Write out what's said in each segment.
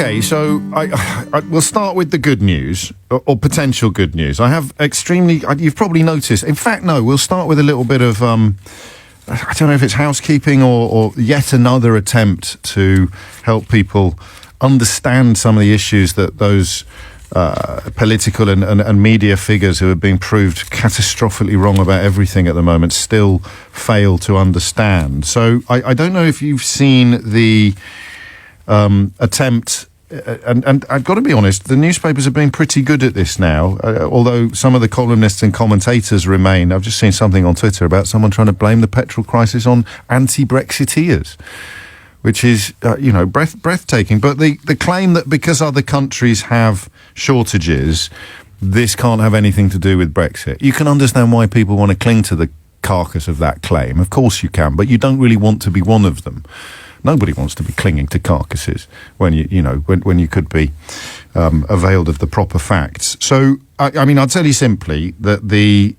Okay, so we'll start with the good news, or potential good news. I have you've probably noticed, in fact, no, we'll start with a little bit of, I don't know if it's housekeeping or yet another attempt to help people understand some of the issues that those political and media figures who are being proved catastrophically wrong about everything at the moment still fail to understand. So I don't know if you've seen the attempt, and I've got to be honest, the newspapers have been pretty good at this now, although some of the columnists and commentators remain. I've just seen something on Twitter about someone trying to blame the petrol crisis on anti-Brexiteers, which is, breathtaking. But the claim that because other countries have shortages, this can't have anything to do with Brexit. You can understand why people want to cling to the carcass of that claim. Of course you can, but you don't really want to be one of them. Nobody wants to be clinging to carcasses when when you could be availed of the proper facts. So, I'll tell you simply that the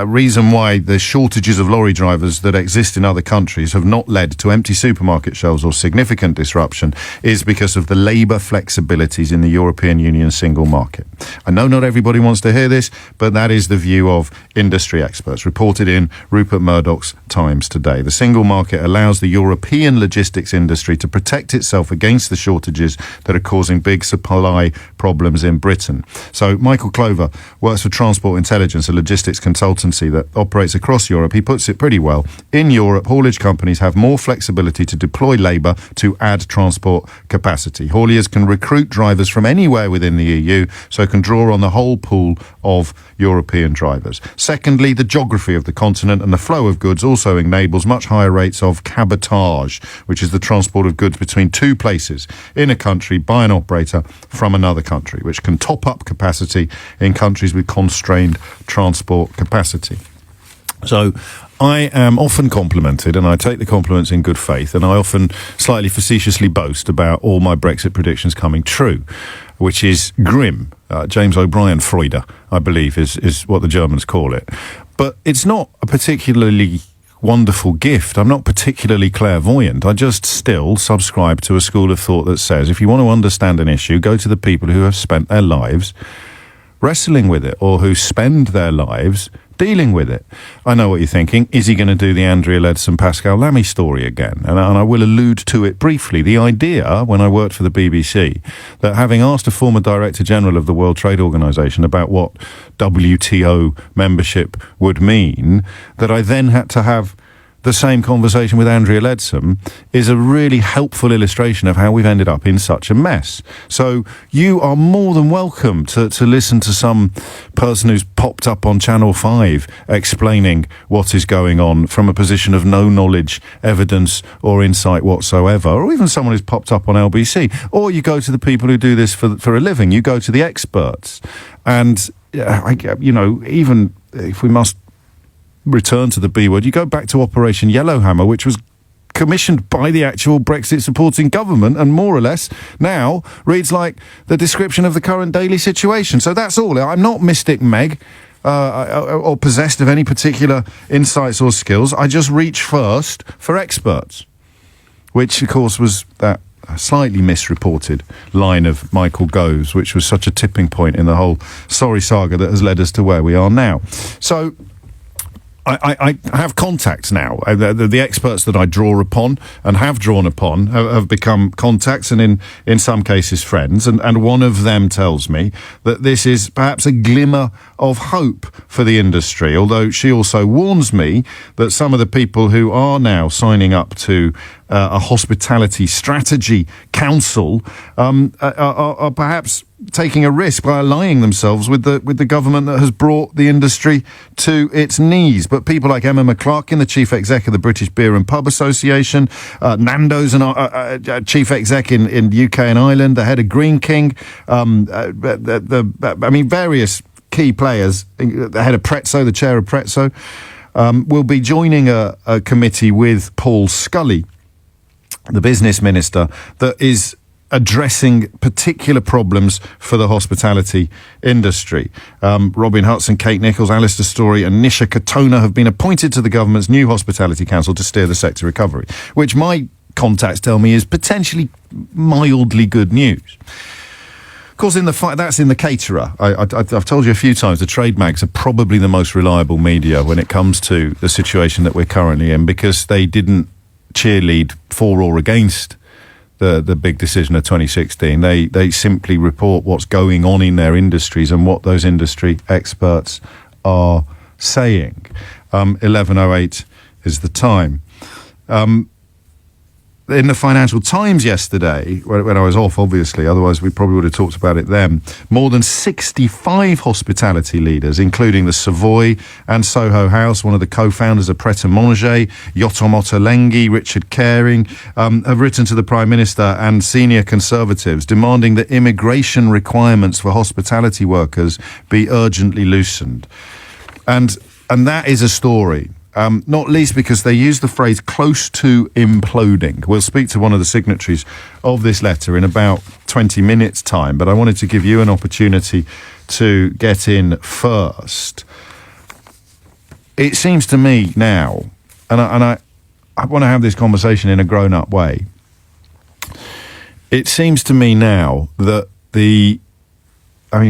reason why the shortages of lorry drivers that exist in other countries have not led to empty supermarket shelves or significant disruption is because of the labour flexibilities in the European Union single market. I know not everybody wants to hear this, but that is the view of industry experts, reported in Rupert Murdoch's Times today. The single market allows the European logistics industry to protect itself against the shortages that are causing big supply problems in Britain. So Michael Clover works for Transport Intelligence, a logistics consultancy that operates across Europe. He puts it pretty well. In Europe, haulage companies have more flexibility to deploy labour to add transport capacity. Hauliers can recruit drivers from anywhere within the EU, so can draw on the whole pool of European drivers. Secondly, the geography of the continent and the flow of goods also enables much higher rates of cabotage, which is the transport of goods between two places in a country by an operator from another country, which can top up capacity in countries with constrained transport capacity. So I am often complimented, and I take the compliments in good faith, and I often slightly facetiously boast about all my Brexit predictions coming true, which is grim. James O'Brien Freude, I believe, is what the Germans call it. But it's not a particularly wonderful gift. I'm not particularly clairvoyant. I just still subscribe to a school of thought that says if you want to understand an issue, go to the people who have spent their lives wrestling with it, or who spend their lives dealing with it. I know what you're thinking. Is he going to do the Andrea Leadsom Pascal Lamy story again? And I will allude to it briefly. The idea, when I worked for the BBC, that having asked a former Director General of the World Trade Organization about what WTO membership would mean, that I then had to have the same conversation with Andrea Leadsom, is a really helpful illustration of how we've ended up in such a mess. So you are more than welcome to listen to some person who's popped up on Channel 5 explaining what is going on from a position of no knowledge, evidence or insight whatsoever, or even someone who's popped up on LBC. Or you go to the people who do this for a living. You go to the experts. And, even if we must return to the B word, you go back to Operation Yellowhammer, which was commissioned by the actual Brexit supporting government and more or less now reads like the description of the current daily situation. So that's all. I'm not Mystic Meg or possessed of any particular insights or skills. I just reach first for experts, which of course was that slightly misreported line of Michael Gove's, which was such a tipping point in the whole sorry saga that has led us to where we are now. So I have contacts now. The experts that I draw upon and have drawn upon have become contacts and in some cases friends. And one of them tells me that this is perhaps a glimmer of hope for the industry, although she also warns me that some of the people who are now signing up to a hospitality strategy council are perhaps taking a risk by allying themselves with the government that has brought the industry to its knees. But people like Emma McClarkin, the chief exec of the British Beer and Pub Association, Nando's and chief exec in UK and Ireland, the head of Green King, various key players, the head of Prezzo, the chair of Prezzo, will be joining a committee with Paul Scully, the business minister, that is addressing particular problems for the hospitality industry. Robin Hudson, Kate Nichols, Alistair Story and Nisha Katona have been appointed to the government's new Hospitality Council to steer the sector recovery, which my contacts tell me is potentially mildly good news. Of course, that's in the caterer. I've told you a few times the trade mags are probably the most reliable media when it comes to the situation that we're currently in, because they didn't cheerlead for or against the big decision of 2016. They simply report what's going on in their industries and what those industry experts are saying. 11:08 is the time. In the Financial Times yesterday, when I was off, obviously, otherwise we probably would have talked about it then, more than 65 hospitality leaders, including the Savoy and Soho House, one of the co-founders of Pret a Manger, Yotam Ottolenghi, Richard Caring, have written to the Prime Minister and senior Conservatives demanding that immigration requirements for hospitality workers be urgently loosened. And that is a story. Not least because they use the phrase close to imploding. We'll speak to one of the signatories of this letter in about 20 minutes' time, but I wanted to give you an opportunity to get in first. It seems to me now, and I want to have this conversation in a grown-up way, it seems to me now that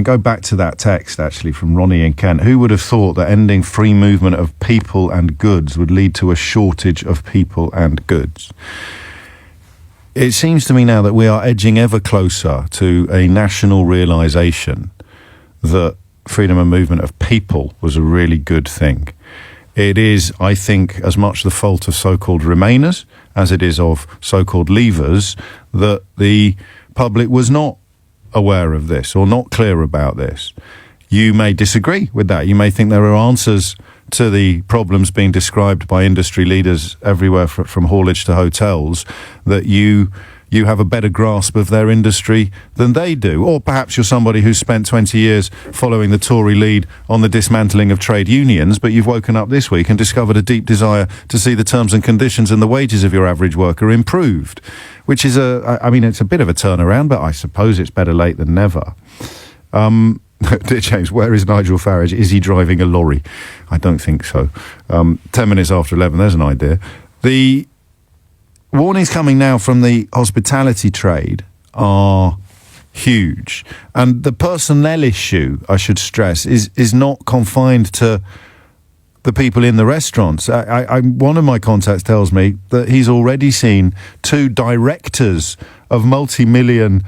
go back to that text, actually, from Ronnie in Kent. Who would have thought that ending free movement of people and goods would lead to a shortage of people and goods? It seems to me now that we are edging ever closer to a national realisation that freedom of movement of people was a really good thing. It is, I think, as much the fault of so-called Remainers as it is of so-called Leavers that the public was not aware of this or not clear about this. You may disagree with that. You may think there are answers to the problems being described by industry leaders everywhere from haulage to hotels, that you have a better grasp of their industry than they do. Or perhaps you're somebody who's spent 20 years following the Tory lead on the dismantling of trade unions, but you've woken up this week and discovered a deep desire to see the terms and conditions and the wages of your average worker improved, which is it's a bit of a turnaround, but I suppose it's better late than never. Dear James, where is Nigel Farage? Is he driving a lorry? I don't think so. 10 minutes after 11, there's an idea. The warnings coming now from the hospitality trade are huge. And the personnel issue, I should stress, is not confined to the people in the restaurants. One of my contacts tells me that he's already seen 2 directors of multi-million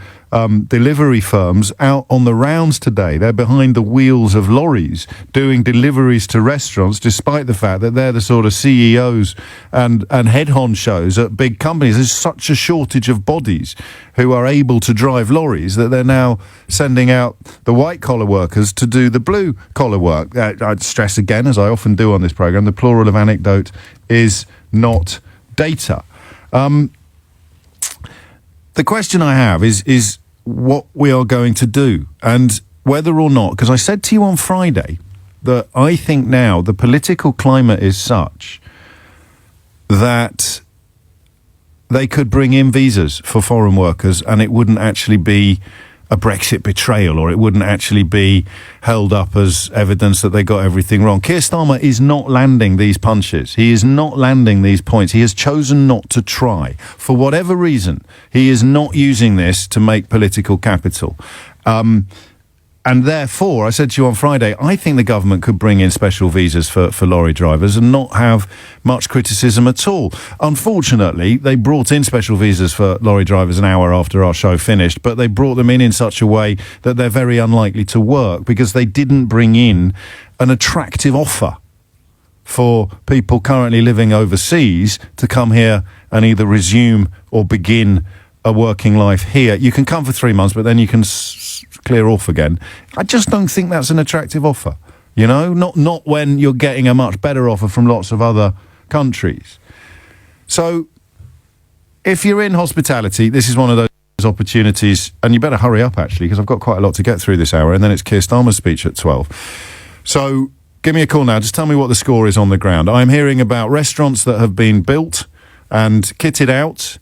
delivery firms out on the rounds today. They're behind the wheels of lorries doing deliveries to restaurants, despite the fact that they're the sort of CEOs and head honchos at big companies. There's such a shortage of bodies who are able to drive lorries that they're now sending out the white-collar workers to do the blue-collar work. I'd stress again, as I often do on this programme, the plural of anecdote is not data. The question I have is what we are going to do, and whether or not, because I said to you on Friday that I think now the political climate is such that they could bring in visas for foreign workers and it wouldn't actually be a Brexit betrayal, or it wouldn't actually be held up as evidence that they got everything wrong. Keir Starmer is not landing these punches. He is not landing these points. He has chosen not to try. For whatever reason, he is not using this to make political capital. And therefore, I said to you on Friday, I think the government could bring in special visas for lorry drivers and not have much criticism at all. Unfortunately, they brought in special visas for lorry drivers an hour after our show finished, but they brought them in such a way that they're very unlikely to work because they didn't bring in an attractive offer for people currently living overseas to come here and either resume or begin a working life here. You can come for 3 months, but then you can clear off again. I just don't think that's an attractive offer. You know, not when you're getting a much better offer from lots of other countries. So if you're in hospitality, this is one of those opportunities, and you better hurry up actually, because I've got quite a lot to get through this hour, and then it's Keir Starmer's speech at 12. So give me a call now. Just tell me what the score is on the ground. I'm hearing about restaurants that have been built and kitted out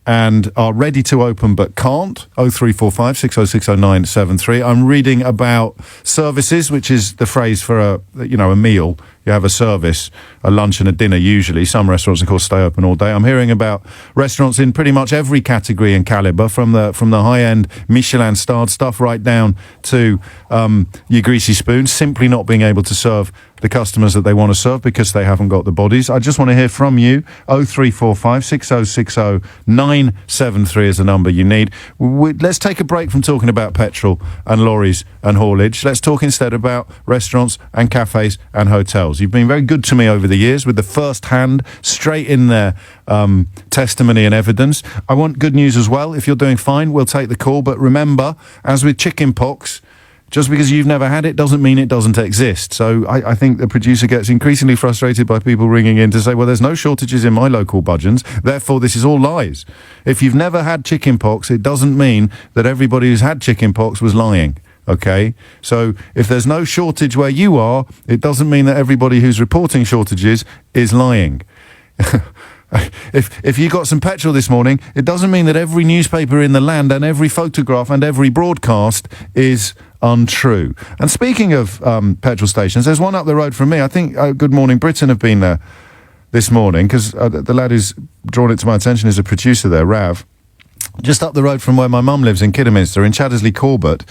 and are ready to open but can't. 0345 6060973. I'm reading about services, which is the phrase for a meal. you have a service, a lunch and a dinner usually. Some restaurants, of course, stay open all day. I'm hearing about restaurants in pretty much every category and calibre, from the high-end Michelin-starred stuff right down to your greasy spoons, simply not being able to serve the customers that they want to serve because they haven't got the bodies. I just want to hear from you. 0345 6060 973 is the number you need. Let's take a break from talking about petrol and lorries and haulage. Let's talk instead about restaurants and cafes and hotels. You've been very good to me over the years with the first-hand, straight in there testimony and evidence. I want good news as well. If you're doing fine, we'll take the call. But remember, as with chicken pox, just because you've never had it doesn't mean it doesn't exist. So I think the producer gets increasingly frustrated by people ringing in to say, well, there's no shortages in my local budgeons, therefore this is all lies. If you've never had chicken pox, it doesn't mean that everybody who's had chicken pox was lying. Okay? So if there's no shortage where you are, it doesn't mean that everybody who's reporting shortages is lying. If you got some petrol this morning, it doesn't mean that every newspaper in the land and every photograph and every broadcast is untrue. And speaking of petrol stations, there's one up the road from me. I think Good Morning Britain have been there this morning because the lad who's drawn it to my attention is a producer there, Rav. Just up the road from where my mum lives in Kidderminster, in Chaddesley Corbett,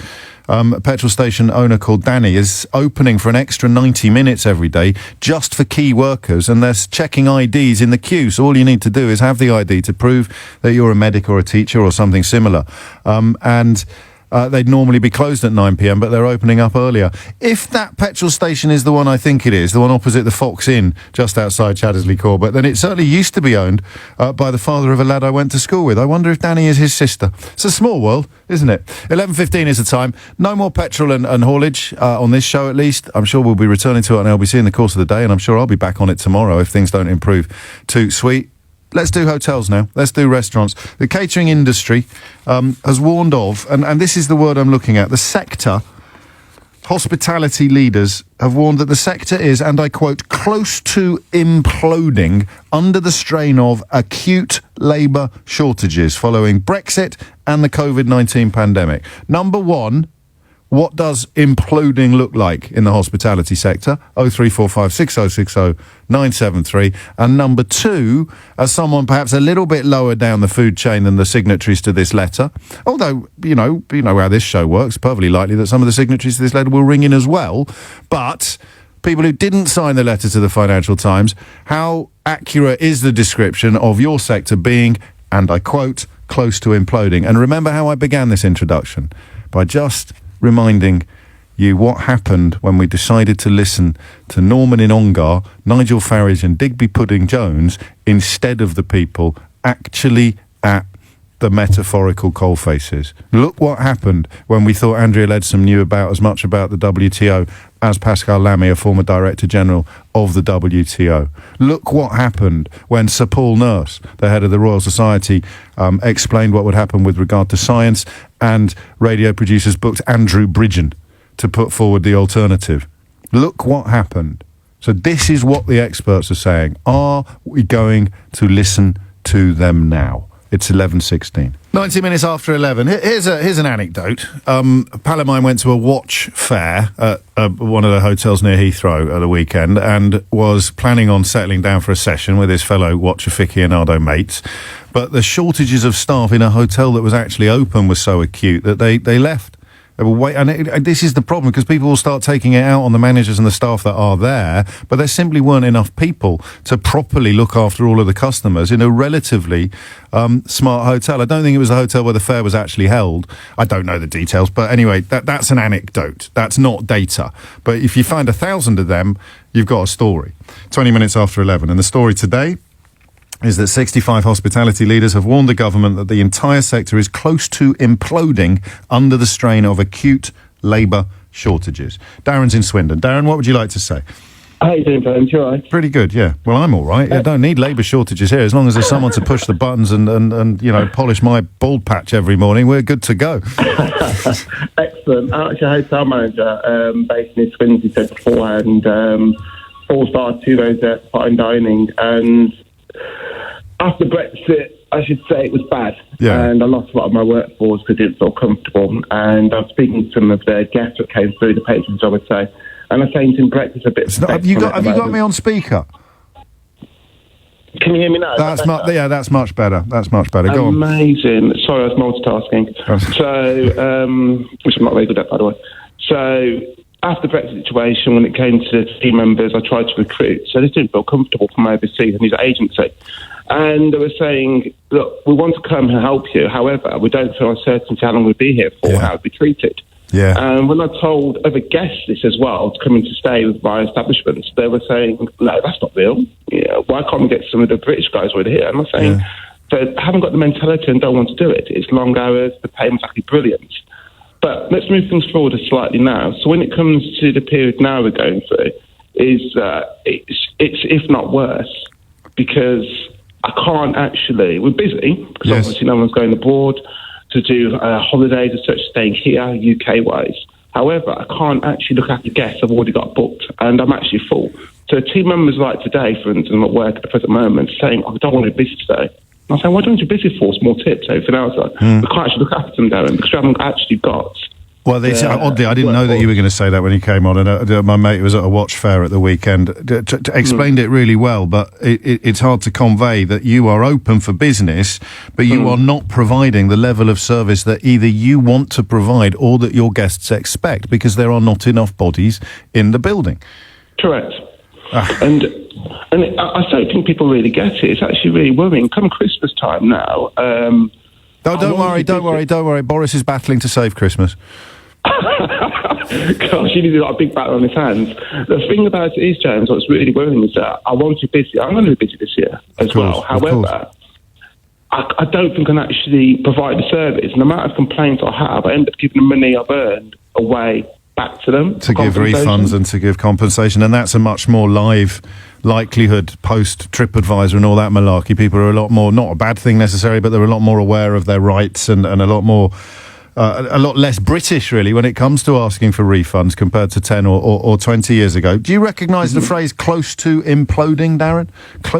a petrol station owner called Danny is opening for an extra 90 minutes every day just for key workers, and they're checking IDs in the queue. So all you need to do is have the ID to prove that you're a medic or a teacher or something similar. They'd normally be closed at 9 p.m, but they're opening up earlier. If that petrol station is the one I think it is, the one opposite the Fox Inn, just outside Chaddesley Corbett, then it certainly used to be owned by the father of a lad I went to school with. I wonder if Danny is his sister. It's a small world, isn't it? 11:15 is the time. No more petrol and haulage on this show, at least. I'm sure we'll be returning to it on LBC in the course of the day, and I'm sure I'll be back on it tomorrow if things don't improve too sweet. Let's do hotels now. Let's do restaurants. The catering industry has warned of, and this is the word I'm looking at, the sector, hospitality leaders have warned that the sector is, and I quote, close to imploding under the strain of acute labour shortages following Brexit and the COVID-19 pandemic. Number one, what does imploding look like in the hospitality sector? 0345 6060 973. And number two, as someone perhaps a little bit lower down the food chain than the signatories to this letter, although, you know how this show works, perfectly likely that some of the signatories to this letter will ring in as well. But people who didn't sign the letter to the Financial Times, how accurate is the description of your sector being, and I quote, close to imploding? And remember how I began this introduction? By just reminding you what happened when we decided to listen to Norman in Ongar, Nigel Farage and Digby Pudding-Jones instead of the people actually at the metaphorical coalfaces. Look what happened when we thought Andrea Leadsom knew about as much about the WTO as Pascal Lamy, a former Director General of the WTO. Look what happened when Sir Paul Nurse, the head of the Royal Society, explained what would happen with regard to science, and radio producers booked Andrew Bridgen to put forward the alternative. Look what happened. So this is what the experts are saying. Are we going to listen to them now? It's 11:16. 90 minutes after 11. Here's an anecdote. A pal of mine went to a watch fair at one of the hotels near Heathrow at the weekend and was planning on settling down for a session with his fellow watch aficionado mates. But the shortages of staff in a hotel that was actually open was so acute that they left. They were and this is the problem, because people will start taking it out on the managers and the staff that are there, but there simply weren't enough people to properly look after all of the customers in a relatively smart hotel. I don't think it was the hotel where the fair was actually held. I don't know the details, but anyway, that's an anecdote. That's not data. But if you find 1,000 of them, you've got a story. 20 minutes after 11. And the story today is that 65 hospitality leaders have warned the government that the entire sector is close to imploding under the strain of acute labour shortages. Darren's in Swindon. Darren, what would you like to say? How you doing, James? You all right? Pretty good, yeah. Well, I'm all right. I don't need labour shortages here. As long as there's someone to push the buttons and polish my bald patch every morning, we're good to go. Excellent. I'm actually a hotel manager based in Swindon, you said beforehand. 4-star, 2 rows fine dining, and after Brexit, I should say it was bad. Yeah. And I lost a lot of my workforce because it didn't feel comfortable. And I was speaking to some of the guests that came through, the patrons, I would say, And I think in Brexit a bit. Have you got me on speaker? Can you hear me now? That's much better. That's much better. Go on. Amazing. Sorry, I was multitasking. So, which I'm not very good at, by the way. So, after the Brexit situation, when it came to the team members, I tried to recruit. So they didn't feel comfortable from overseas and his agency. And they were saying, look, we want to come and help you. However, we don't feel uncertainty how long we'll be here for, how we'll be treated. Yeah. And when I told other guests this as well, coming to stay with my establishments, they were saying, no, that's not real. Why can't we get some of the British guys over here? And I'm saying, they haven't got the mentality and don't want to do it. It's long hours, the payment's actually brilliant. But let's move things forward slightly now. So when it comes to the period now we're going through, it's if not worse, because I can't actually, we're busy, because obviously no one's going abroad to do holidays and such, staying here, UK-wise. However, I can't actually look after guests I've already got booked, and I'm actually full. So team members like today, for instance, I'm at work at the present moment, saying, I don't want to be busy today. And I'm saying, why don't you busy for us? More tips, everything else. We can't actually look after them, Darren, because we haven't actually got... Well, oddly, I didn't know that you were going to say that when you came on. And my mate was at a watch fair at the weekend. Explained it really well, but it's hard to convey that you are open for business, but you are not providing the level of service that either you want to provide or that your guests expect, because there are not enough bodies in the building. Correct. And I don't think people really get it. It's actually really worrying. Come Christmas time now... don't worry. Boris is battling to save Christmas. Gosh, he's got a big battle on his hands. The thing about it is, James, what's really worrying is that I want to be busy. I'm going to be busy this year as well. However, I don't think I can actually provide the service. And the amount of complaints I have, I end up giving the money I've earned away back to them. To give refunds and to give compensation. And that's a much more live likelihood post TripAdvisor and all that malarkey. People are a lot more, not a bad thing necessarily, but they're a lot more aware of their rights and a lot more... a lot less British, really, when it comes to asking for refunds compared to 10 or 20 years ago. Do you recognise the phrase "close to imploding," Darren?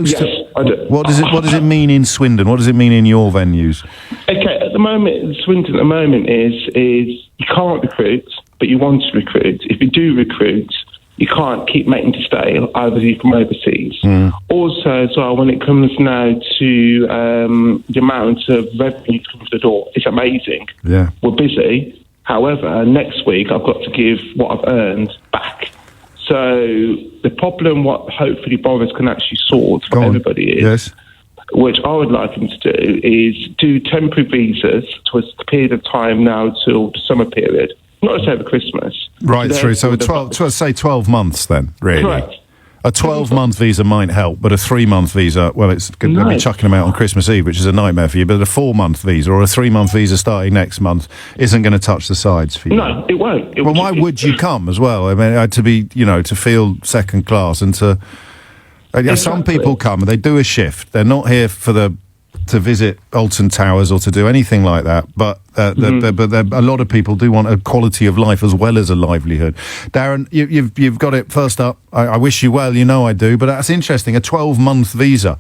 Yes, I do. What does it mean in Swindon? What does it mean in your venues? Okay, at the moment, Swindon at the moment is you can't recruit, but you want to recruit. If you do recruit, you can't keep making to stay, either from overseas. Also, as well, when it comes now to the amount of revenue to come to the door, it's amazing. Yeah. We're busy. However, next week I've got to give what I've earned back. So the problem, what hopefully Boris can actually sort for everybody is, which I would like him to do, is do temporary visas to a period of time now till the summer period. Not just over Christmas. Right through. So 12 months then, really. Correct. A 12-month visa might help, but a 3-month visa, well, it's going to be chucking them out on Christmas Eve, which is a nightmare for you, but a 4-month visa or a 3-month visa starting next month isn't going to touch the sides for you. No, it won't. Well, why would you come as well? I mean, to be, to feel second class and to... some people come and they do a shift. They're not here to visit Alton Towers or to do anything like that, but a lot of people do want a quality of life as well as a livelihood. Darren, you've got it first up. I wish you well, I do, but that's interesting. A 12-month visa.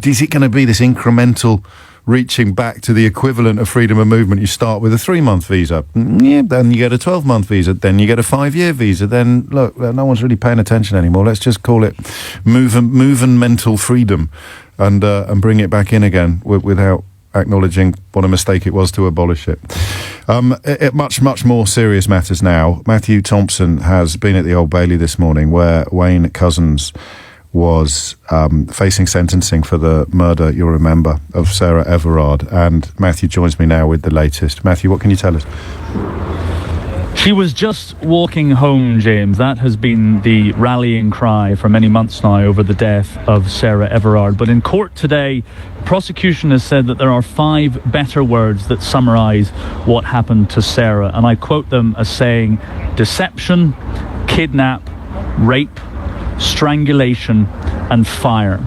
Is it going to be this incremental reaching back to the equivalent of freedom of movement? You start with a 3-month visa, then you get a 12-month visa, then you get a 5-year visa, then look, no one's really paying attention anymore. Let's just call it mental freedom. And bring it back in again without acknowledging what a mistake it was to abolish it. Much more serious matters now. Matthew Thompson has been at the Old Bailey this morning, where Wayne Couzens was facing sentencing for the murder, you'll remember, of Sarah Everard. And Matthew joins me now with the latest. Matthew, what can you tell us? She was just walking home, James. That has been the rallying cry for many months now over the death of Sarah Everard. But in court today, prosecution has said that there are 5 better words that summarise what happened to Sarah. And I quote them as saying deception, kidnap, rape, strangulation and fire.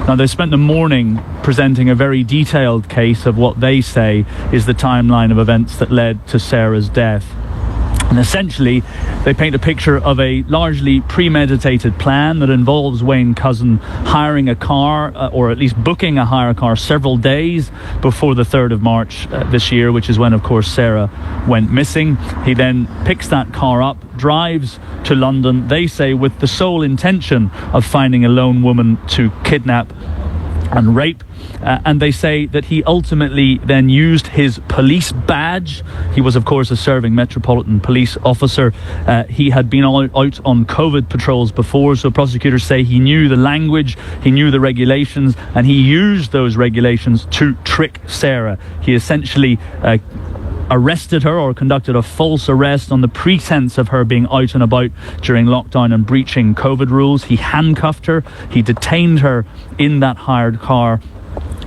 Now, they spent the morning presenting a very detailed case of what they say is the timeline of events that led to Sarah's death. And essentially, they paint a picture of a largely premeditated plan that involves Wayne Cousin hiring a car, or at least booking a hire car several days before the 3rd of March this year, which is when, of course, Sarah went missing. He then picks that car up, drives to London, they say with the sole intention of finding a lone woman to kidnap and rape. And they say that he ultimately then used his police badge. He was, of course, a serving Metropolitan Police officer. He had been out on COVID patrols before, so prosecutors say he knew the language, he knew the regulations, and he used those regulations to trick Sarah. He essentially arrested her, or conducted a false arrest on the pretense of her being out and about during lockdown and breaching COVID rules. He handcuffed her, he detained her in that hired car,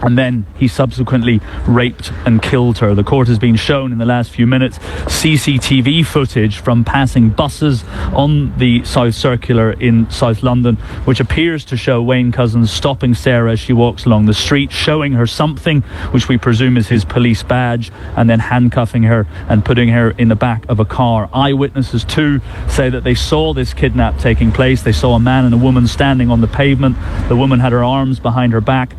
and then he subsequently raped and killed her. The court has been shown in the last few minutes CCTV footage from passing buses on the South Circular in South London, which appears to show Wayne Cousins stopping Sarah as she walks along the street, showing her something which we presume is his police badge, and then handcuffing her and putting her in the back of a car. Eyewitnesses too say that they saw this kidnap taking place. They saw a man and a woman standing on the pavement. The woman had her arms behind her back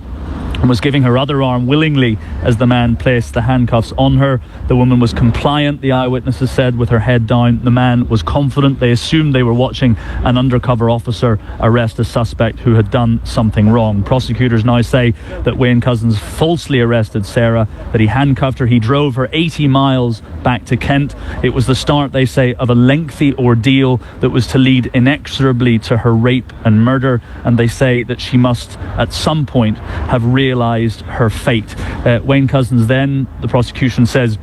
and was giving her other arm willingly as the man placed the handcuffs on her. The woman was compliant, the eyewitnesses said, with her head down. The man was confident. They assumed they were watching an undercover officer arrest a suspect who had done something wrong. Prosecutors now say that Wayne Cousins falsely arrested Sarah, that he handcuffed her. He drove her 80 miles back to Kent. It was the start, they say, of a lengthy ordeal that was to lead inexorably to her rape and murder, and they say that she must at some point have realised her fate. Wayne Cousins then, the prosecution says,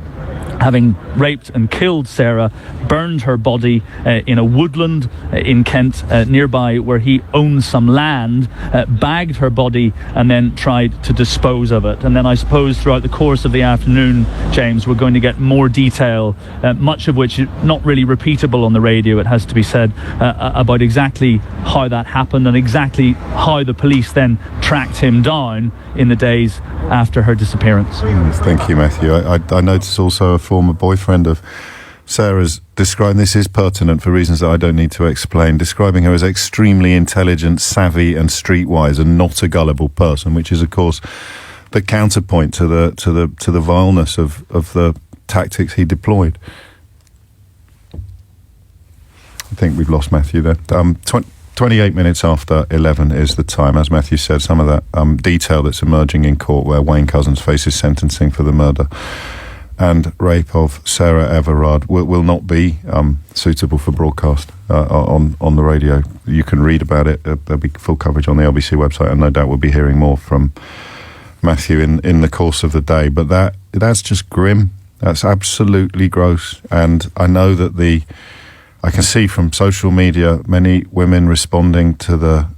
having raped and killed Sarah, burned her body in a woodland in Kent nearby, where he owns some land, bagged her body and then tried to dispose of it. And then I suppose throughout the course of the afternoon, James, we're going to get more detail, much of which is not really repeatable on the radio, it has to be said, about exactly how that happened and exactly how the police then tracked him down in the days after her disappearance. Thank you, Matthew. I notice also a former boyfriend of Sarah's describing, this is pertinent for reasons that I don't need to explain, describing her as extremely intelligent, savvy and streetwise, and not a gullible person, which is of course the counterpoint to the vileness of the tactics he deployed. I think we've lost Matthew there. 28 minutes after 11 is the time. As Matthew said, some of that detail that's emerging in court, where Wayne Cousins faces sentencing for the murder and rape of Sarah Everard, will not be suitable for broadcast on the radio. You can read about it. There'll be full coverage on the LBC website, and no doubt we'll be hearing more from Matthew in the course of the day. But that's just grim. That's absolutely gross. And I know that I can see from social media many women responding to the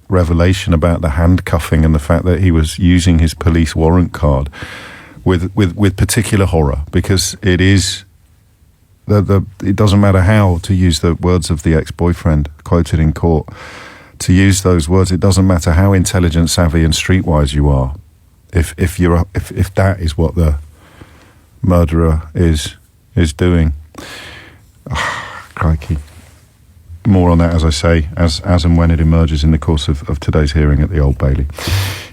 revelation about the handcuffing and the fact that he was using his police warrant card with particular horror, because it is it doesn't matter how, to use the words of the ex-boyfriend quoted in court, to use those words, it doesn't matter how intelligent, savvy and streetwise you are, if that is what the murderer is doing. Crikey. More on that, as I say, as and when it emerges in the course of today's hearing at the Old Bailey.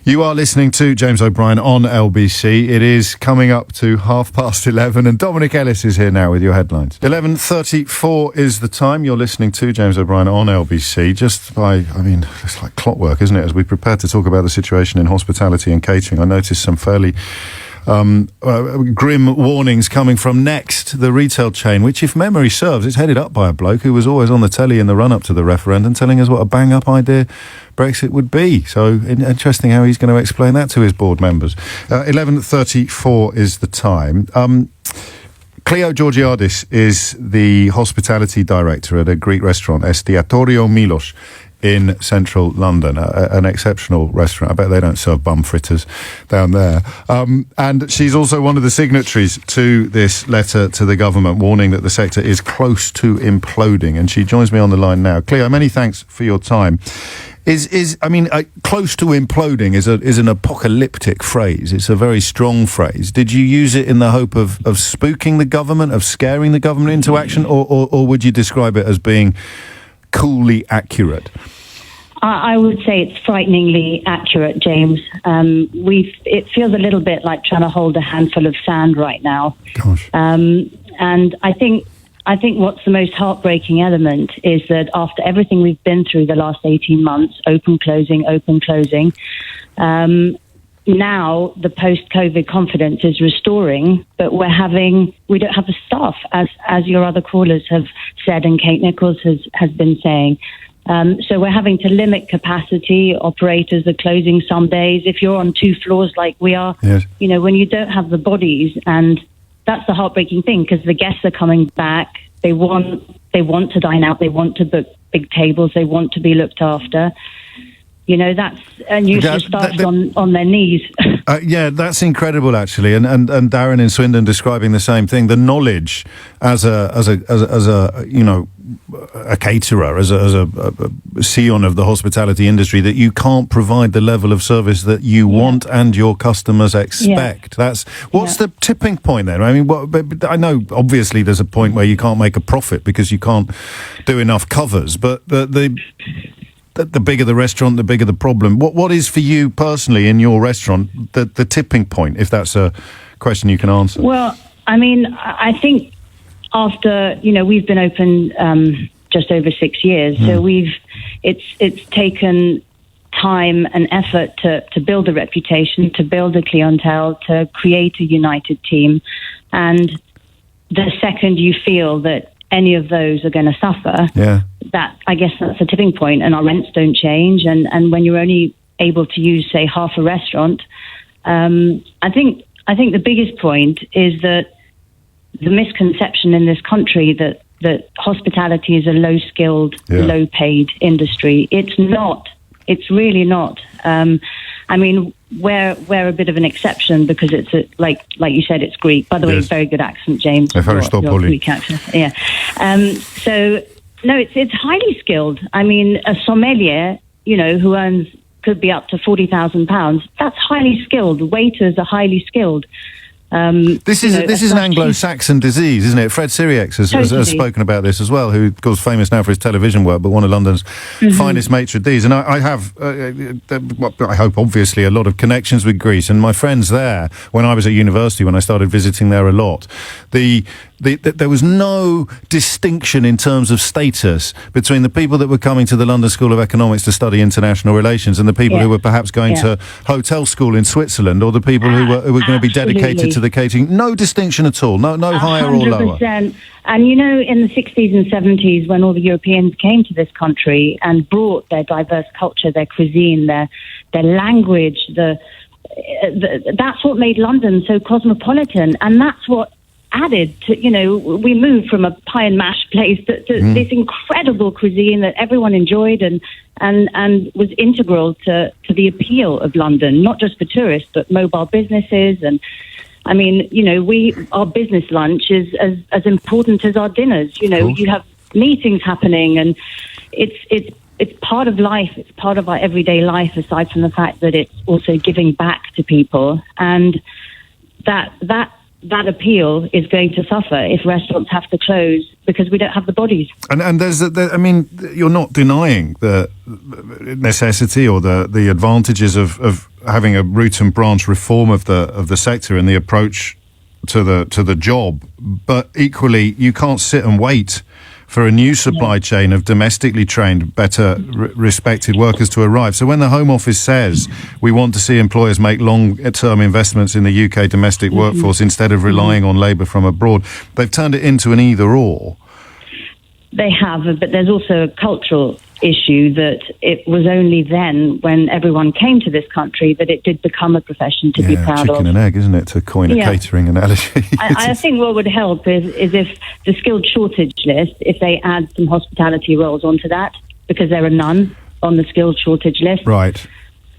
You are listening to James O'Brien on LBC. It is coming up to 11:30, and Dominic Ellis is here now with your headlines. 11:34 is the time. You're listening to James O'Brien on LBC. It's like clockwork, isn't it? As we prepare to talk about the situation in hospitality and catering, I noticed some fairly grim warnings coming from Next, the retail chain, which, if memory serves, is headed up by a bloke who was always on the telly in the run-up to the referendum telling us what a bang-up idea Brexit would be. So interesting how he's going to explain that to his board members. 11:34 is the time. Cleo Georgiadis is the hospitality director at a Greek restaurant, Estiatorio Milos, in central London, an exceptional restaurant. I bet they don't serve bum fritters down there. And she's also one of the signatories to this letter to the government warning that the sector is close to imploding. And she joins me on the line now. Cleo, many thanks for your time. Close to imploding is an apocalyptic phrase. It's a very strong phrase. Did you use it in the hope of spooking the government, of scaring the government into action, or would you describe it as being coolly accurate? I would say it's frighteningly accurate, James. It feels a little bit like trying to hold a handful of sand right now. Gosh. And I think what's the most heartbreaking element is that after everything we've been through the last 18 months, open, closing, now the post-COVID confidence is restoring, but we don't have the staff, as your other callers have said, and Kate Nichols has been saying. So we're having to limit capacity. Operators are closing some days. If you're on 2 floors like we are, yes. When you don't have the bodies, and that's the heartbreaking thing, because the guests are coming back. They want to dine out. They want to book big tables. They want to be looked after. That's usually staff on their knees. Yeah, that's incredible, actually. And Darren in Swindon describing the same thing. The knowledge as a caterer, as a scion of the hospitality industry, that you can't provide the level of service that you want and your customers expect. Yeah. What's the tipping point then? I mean, I know obviously there's a point where you can't make a profit because you can't do enough covers, but the bigger the restaurant, the bigger the problem. What is for you personally in your restaurant the tipping point, if that's a question you can answer? Well, I mean, I think after, we've been open just over 6 years, so it's taken time and effort to build a reputation, to build a clientele, to create a united team. And the second you feel that any of those are going to suffer, I guess that's a tipping point, and our rents don't change. And when you're only able to use, say, half a restaurant, I think the biggest point is that the misconception in this country that hospitality is a low-skilled, low-paid industry. It's not. It's really not. I mean, we're a bit of an exception because it's like you said, it's Greek. By the way, very good accent, James. Your Greek accent, yeah. So no, it's highly skilled. I mean, a sommelier, who could be up to £40,000. That's highly skilled. Waiters are highly skilled. This is an Anglo-Saxon disease, isn't it? Fred Sirieix has spoken about this as well, who of course famous now for his television work, but one of London's finest maitre d's. And I have, I hope, obviously, a lot of connections with Greece. And my friends there, when I was at university, when I started visiting there a lot, there was no distinction in terms of status between the people that were coming to the London School of Economics to study international relations and the people who were perhaps going to hotel school in Switzerland, or the people who were going to be dedicated to the catering. No distinction at all. No higher or lower. 100%. And in the 60s and 70s, when all the Europeans came to this country and brought their diverse culture, their cuisine, their language, that's what made London so cosmopolitan, and that's what added to, we moved from a pie and mash place to this incredible cuisine that everyone enjoyed and was integral to the appeal of London, not just for tourists, but mobile businesses. And I mean, our business lunch is as important as our dinners. You have meetings happening, and it's part of life. It's part of our everyday life, aside from the fact that it's also giving back to people. And that appeal is going to suffer if restaurants have to close because we don't have the bodies. And there's, you're not denying the necessity or the advantages of having a root and branch reform of the sector and the approach to the job, but equally you can't sit and wait for a new supply chain of domestically trained, better respected workers to arrive. So when the Home Office says we want to see employers make long-term investments in the UK domestic workforce instead of relying on labour from abroad, they've turned it into an either-or. They have, but there's also a cultural issue that it was only then, when everyone came to this country, that it did become a profession to be proud of. Chicken and egg, isn't it, to coin a catering analogy? I think what would help is if the skilled shortage list, if they add some hospitality roles onto that, because there are none. on the skills shortage list. Right.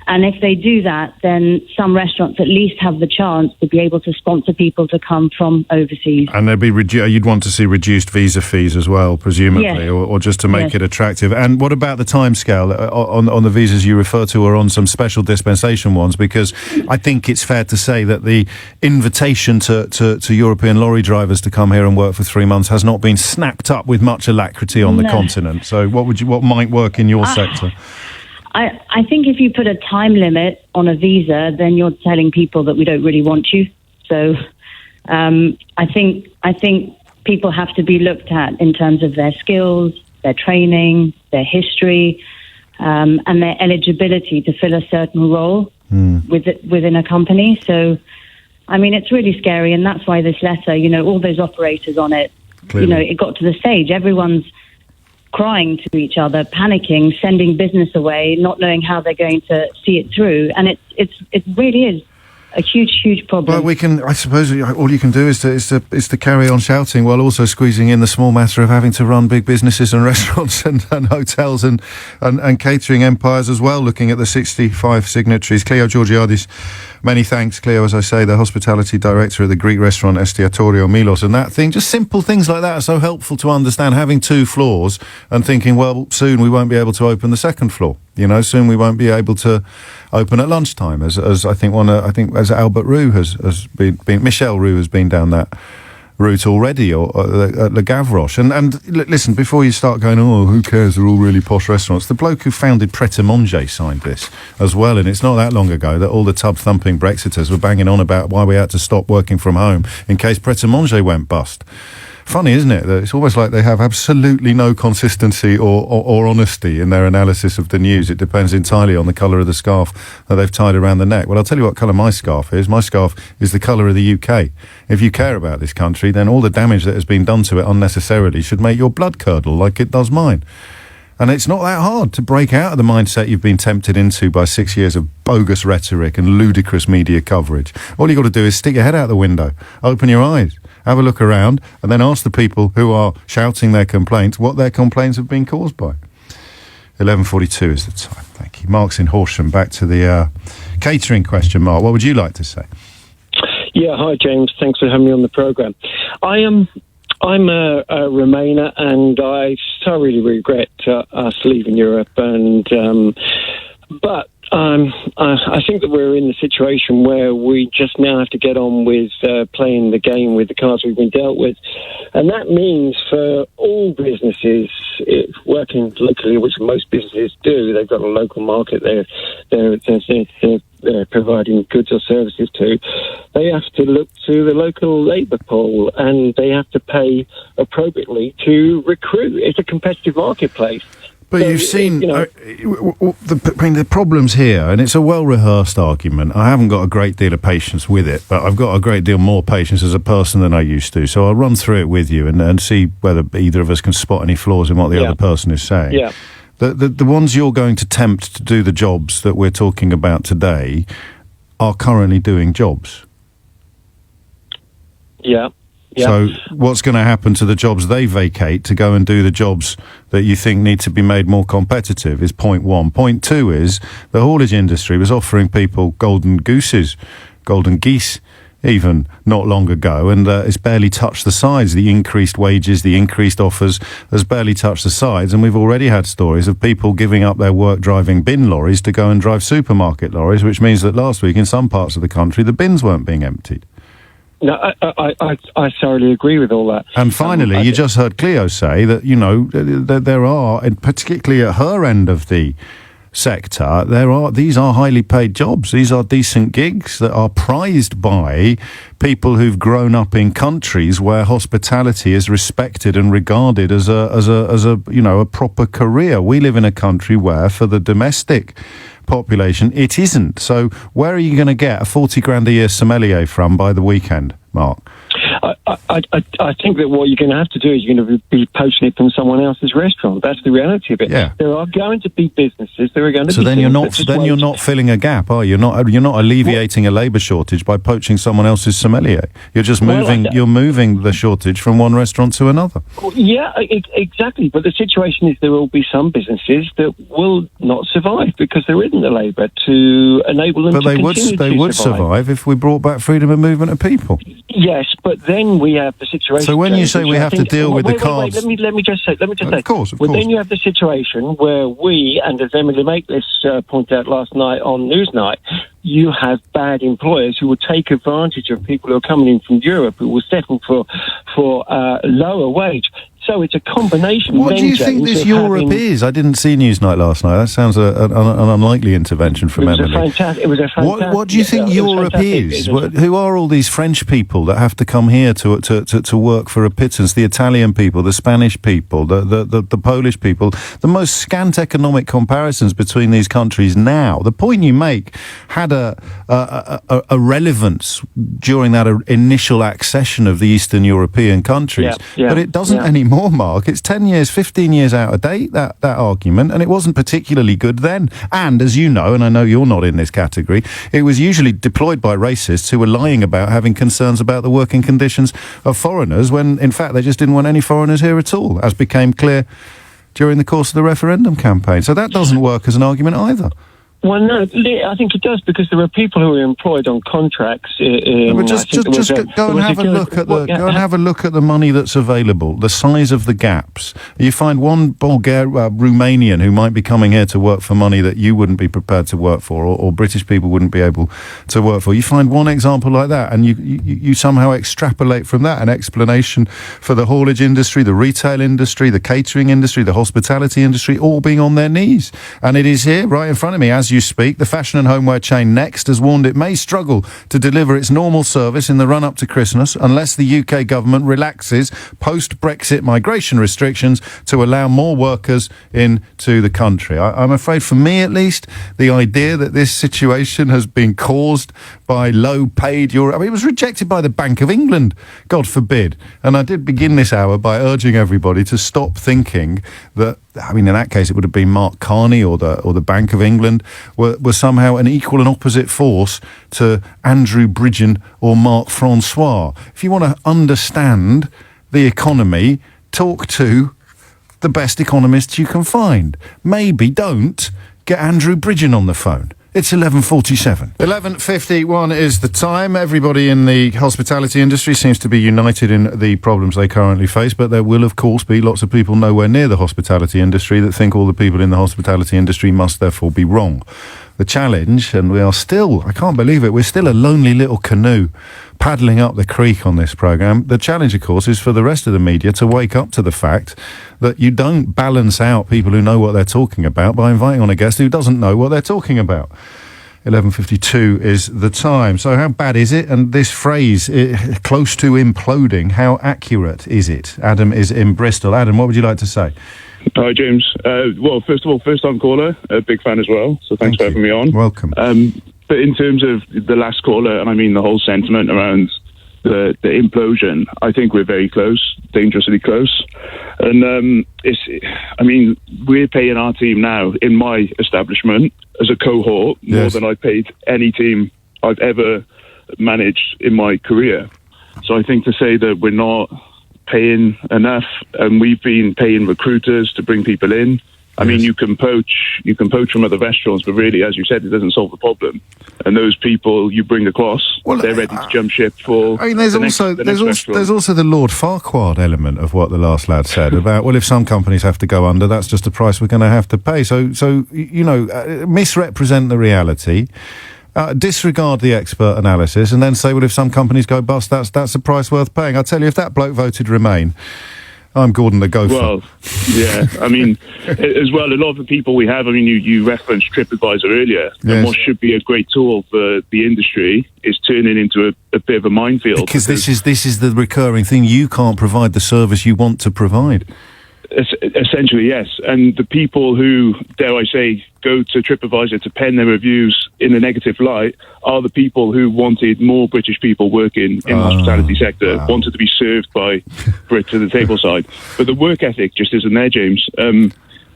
And if they do that, then some restaurants at least have the chance to be able to sponsor people to come from overseas. And there'd be you'd want to see reduced visa fees as well, presumably, Yes. or just to make Yes. it attractive. And what about the timescale on the visas you refer to, or on some special dispensation ones? Because I think it's fair to say that the invitation to European lorry drivers to come here and work for 3 months has not been snapped up with much alacrity on the No. continent. So what might work in your sector? I think if you put a time limit on a visa, then you're telling people that we don't really want you. So I think people have to be looked at in terms of their skills, their training, their history, and their eligibility to fill a certain role within a company. So, I mean, it's really scary, and that's why this letter, all those operators on it, Clearly. it got to the stage. Everyone's crying to each other, panicking, sending business away, not knowing how they're going to see it through. And it really is a huge problem. Well, I suppose all you can do is to carry on shouting while also squeezing in the small matter of having to run big businesses and restaurants and hotels and catering empires as well, looking at the 65 signatories. Cleo Georgiadis, many thanks, Cleo, as I say, the hospitality director at the Greek restaurant Estiatorio Milos, and that thing, just simple things like that are so helpful to understand, having 2 floors and thinking, well, soon we won't be able to open the second floor. Soon we won't be able to open at lunchtime, as I think as Albert Roux has been Michel Roux has been down that route already, or at Le Gavroche. And listen, before you start going, oh, who cares? They're all really posh restaurants. The bloke who founded Pret a Manger signed this as well, and it's not that long ago that all the tub-thumping Brexiters were banging on about why we had to stop working from home in case Pret a Manger went bust. Funny, isn't it? That it's almost like they have absolutely no consistency or honesty in their analysis of the news. It depends entirely on the colour of the scarf that they've tied around the neck. Well, I'll tell you what colour my scarf is. My scarf is the colour of the UK. If you care about this country, then all the damage that has been done to it unnecessarily should make your blood curdle like it does mine. And it's not that hard to break out of the mindset you've been tempted into by 6 years of bogus rhetoric and ludicrous media coverage. All you've got to do is stick your head out the window, open your eyes, have a look around, and then ask the people who are shouting their complaints what their complaints have been caused by. 11:42 is the time. Thank you. Mark's in Horsham. Back to the catering question, Mark. What would you like to say? Yeah, hi James. Thanks for having me on the programme. I'm a Remainer, and I thoroughly regret us leaving Europe. But I think that we're in the situation where we just now have to get on with playing the game with the cards we've been dealt with, and that means for all businesses working locally, which most businesses do, they've got a local market they're providing goods or services to. They have to look to the local labour pool, and they have to pay appropriately to recruit. It's a competitive marketplace. But So, you've seen the the problems here, and it's a well-rehearsed argument. I haven't got a great deal of patience with it, but I've got a great deal more patience as a person than I used to. So I'll run through it with you and see whether either of us can spot any flaws in what the other person is saying. Yeah. The ones you're going to tempt to do the jobs that we're talking about today are currently doing jobs. Yeah. So what's going to happen to the jobs they vacate to go and do the jobs that you think need to be made more competitive is point one. Point two is the haulage industry was offering people golden geese, even not long ago, and it's barely touched the sides. The increased wages, the increased offers has barely touched the sides, and we've already had stories of people giving up their work driving bin lorries to go and drive supermarket lorries, which means that last week in some parts of the country the bins weren't being emptied. No, I thoroughly agree with all that. And finally, you just heard Cleo say that, that there are, and particularly at her end of the sector, these are highly paid jobs. These are decent gigs that are prized by people who've grown up in countries where hospitality is respected and regarded as a proper career. We live in a country where, for the domestic population, it isn't. So where are you going to get a 40 grand a year sommelier from by the weekend, Mark? I think that what you're going to have to do is you're going to be poaching it from someone else's restaurant. That's the reality of it. Yeah. There are going to be businesses. There are going to be. So then you're not filling a gap, are you? You're not alleviating a labour shortage by poaching someone else's sommelier. You're just moving the shortage from one restaurant to another. Yeah, exactly. But the situation is there will be some businesses that will not survive because there isn't the labour to enable them. But they would survive if we brought back freedom of movement of people. Yes, but then we have the situation. So when you say we have to deal with the cards, let me just say. Of course. Then you have the situation where we, and as Emily Maitlis pointed out last night on Newsnight, you have bad employers who will take advantage of people who are coming in from Europe who will settle for a lower wage. So it's a combination. What do you think this Europe is? I didn't see Newsnight last night. That sounds an unlikely intervention from Emily. It was a fantastic. What do you think Europe is? Who are all these French people that have to come here to work for a pittance? The Italian people, the Spanish people, the Polish people. The most scant economic comparisons between these countries now. The point you make had a relevance during that initial accession of the Eastern European countries, but it doesn't anymore. Mark, it's 10 years, 15 years out of date, that argument, and it wasn't particularly good then. And as you know, and I know you're not in this category, it was usually deployed by racists who were lying about having concerns about the working conditions of foreigners when, in fact, they just didn't want any foreigners here at all, as became clear during the course of the referendum campaign. So that doesn't work as an argument either. Well, no, I think it does because there are people who are employed on contracts. Go and have a look at the money that's available, the size of the gaps. You find one Romanian who might be coming here to work for money that you wouldn't be prepared to work for, or British people wouldn't be able to work for. You find one example like that, and you somehow extrapolate from that an explanation for the haulage industry, the retail industry, the catering industry, the hospitality industry, all being on their knees. And it is here, right in front of me, as you speak. The fashion and homeware chain Next has warned it may struggle to deliver its normal service in the run-up to Christmas unless the UK government relaxes post-Brexit migration restrictions to allow more workers into the country. I'm afraid, for me at least, the idea that this situation has been caused by low-paid Europe... I mean, it was rejected by the Bank of England, God forbid. And I did begin this hour by urging everybody to stop thinking that, I mean, in that case, it would have been Mark Carney or the Bank of England were somehow an equal and opposite force to Andrew Bridgen or Mark Francois. If you want to understand the economy, talk to the best economists you can find. Maybe don't get Andrew Bridgen on the phone. It's 11:47. 11:51 is the time. Everybody in the hospitality industry seems to be united in the problems they currently face, but there will, of course, be lots of people nowhere near the hospitality industry that think all the people in the hospitality industry must therefore be wrong. The challenge, and we are still, I can't believe it, we're still a lonely little canoe paddling up the creek on this programme. The challenge, of course, is for the rest of the media to wake up to the fact that you don't balance out people who know what they're talking about by inviting on a guest who doesn't know what they're talking about. 11:52 is the time. So how bad is it? And this phrase, close to imploding, how accurate is it? Adam is in Bristol. Adam, what would you like to say? Hi, James. Well, first of all, first-time caller, a big fan as well, so thanks for having me on. Welcome. But in terms of the last caller, and I mean the whole sentiment around the implosion, I think we're very close, dangerously close. And we're paying our team now in my establishment as a cohort more than I paid any team I've ever managed in my career. So I think to say that we're not paying enough, and we've been paying recruiters to bring people in. I mean, you can poach from other restaurants, but really, as you said, it doesn't solve the problem. And those people you bring across, they're ready to jump ship for. I mean, there's also the Lord Farquhar element of what the last lad said about, well, if some companies have to go under, that's just a price we're going to have to pay. So misrepresent the reality. Disregard the expert analysis and then say, well, if some companies go bust, that's a price worth paying. I'll tell you, if that bloke voted Remain, I'm Gordon the Gopher. Well, yeah, I mean, as well, a lot of the people we have, I mean, you referenced TripAdvisor earlier, and what should be a great tool for the industry is turning into a bit of a minefield. Because this is the recurring thing. You can't provide the service you want to provide. Essentially, yes. And the people who, dare I say, go to TripAdvisor to pen their reviews in a negative light are the people who wanted more British people working in the hospitality sector, wanted to be served by Brits at the table side. But the work ethic just isn't there, James.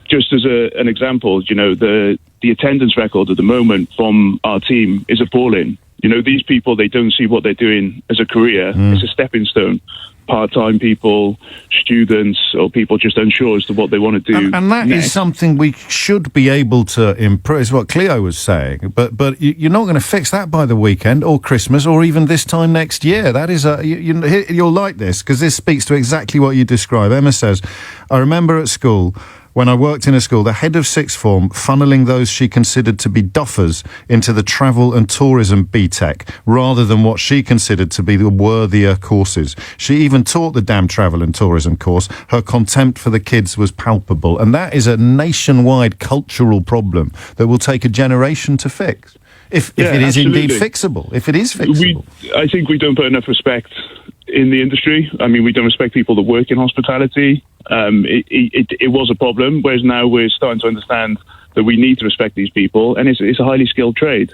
Just as an example, the attendance record at the moment from our team is appalling. These people, they don't see what they're doing as a career. It's a stepping stone. Part-time people, students, or people just unsure as to what they want to do. And that next. is something we should be able to improve, is what Cleo was saying. But you're not going to fix that by the weekend or Christmas or even this time next year. That is you'll like this, because this speaks to exactly what you describe. Emma says, I remember at school, when I worked in a school, the head of sixth form funneling those she considered to be duffers into the travel and tourism BTEC rather than what she considered to be the worthier courses. She even taught the damn travel and tourism course. Her contempt for the kids was palpable. And that is a nationwide cultural problem that will take a generation to fix. If it is indeed fixable. If it is fixable. I think we don't put enough respect in the industry. I mean, we don't respect people that work in hospitality. It was a problem, whereas now we're starting to understand that we need to respect these people, and it's a highly skilled trade,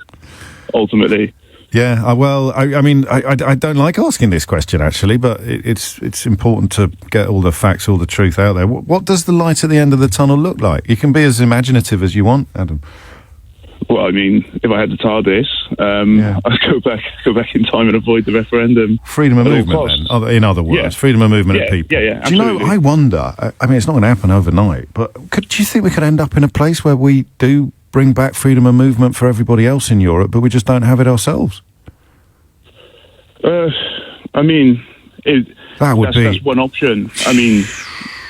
ultimately. Yeah, well, I mean, I don't like asking this question, actually, but it's important to get all the facts, all the truth out there. What does the light at the end of the tunnel look like? You can be as imaginative as you want, Adam. Well, I mean, if I had the TARDIS, I'd go back in time and avoid the referendum. Freedom of movement, then, in other words. Freedom of movement of people. Yeah, do you know, I wonder, I mean, it's not going to happen overnight, but do you think we could end up in a place where we do bring back freedom of movement for everybody else in Europe, but we just don't have it ourselves? I mean, that's one option. I mean,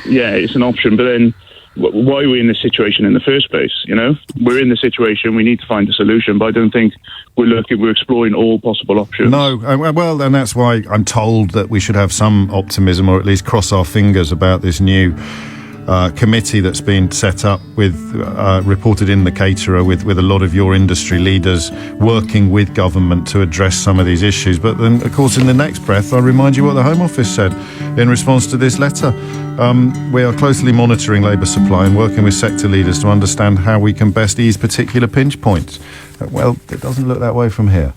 yeah, it's an option, but then why are we in this situation in the first place? We're in the situation, we need to find a solution, but I don't think we're exploring all possible options. No, well, and that's why I'm told that we should have some optimism, or at least cross our fingers about this new committee that's been set up with reported in the Caterer with a lot of your industry leaders working with government to address some of these issues. But then, of course, in the next breath, I remind you what the Home Office said in response to this letter. We are closely monitoring labour supply and working with sector leaders to understand how we can best ease particular pinch points. Well, it doesn't look that way from here.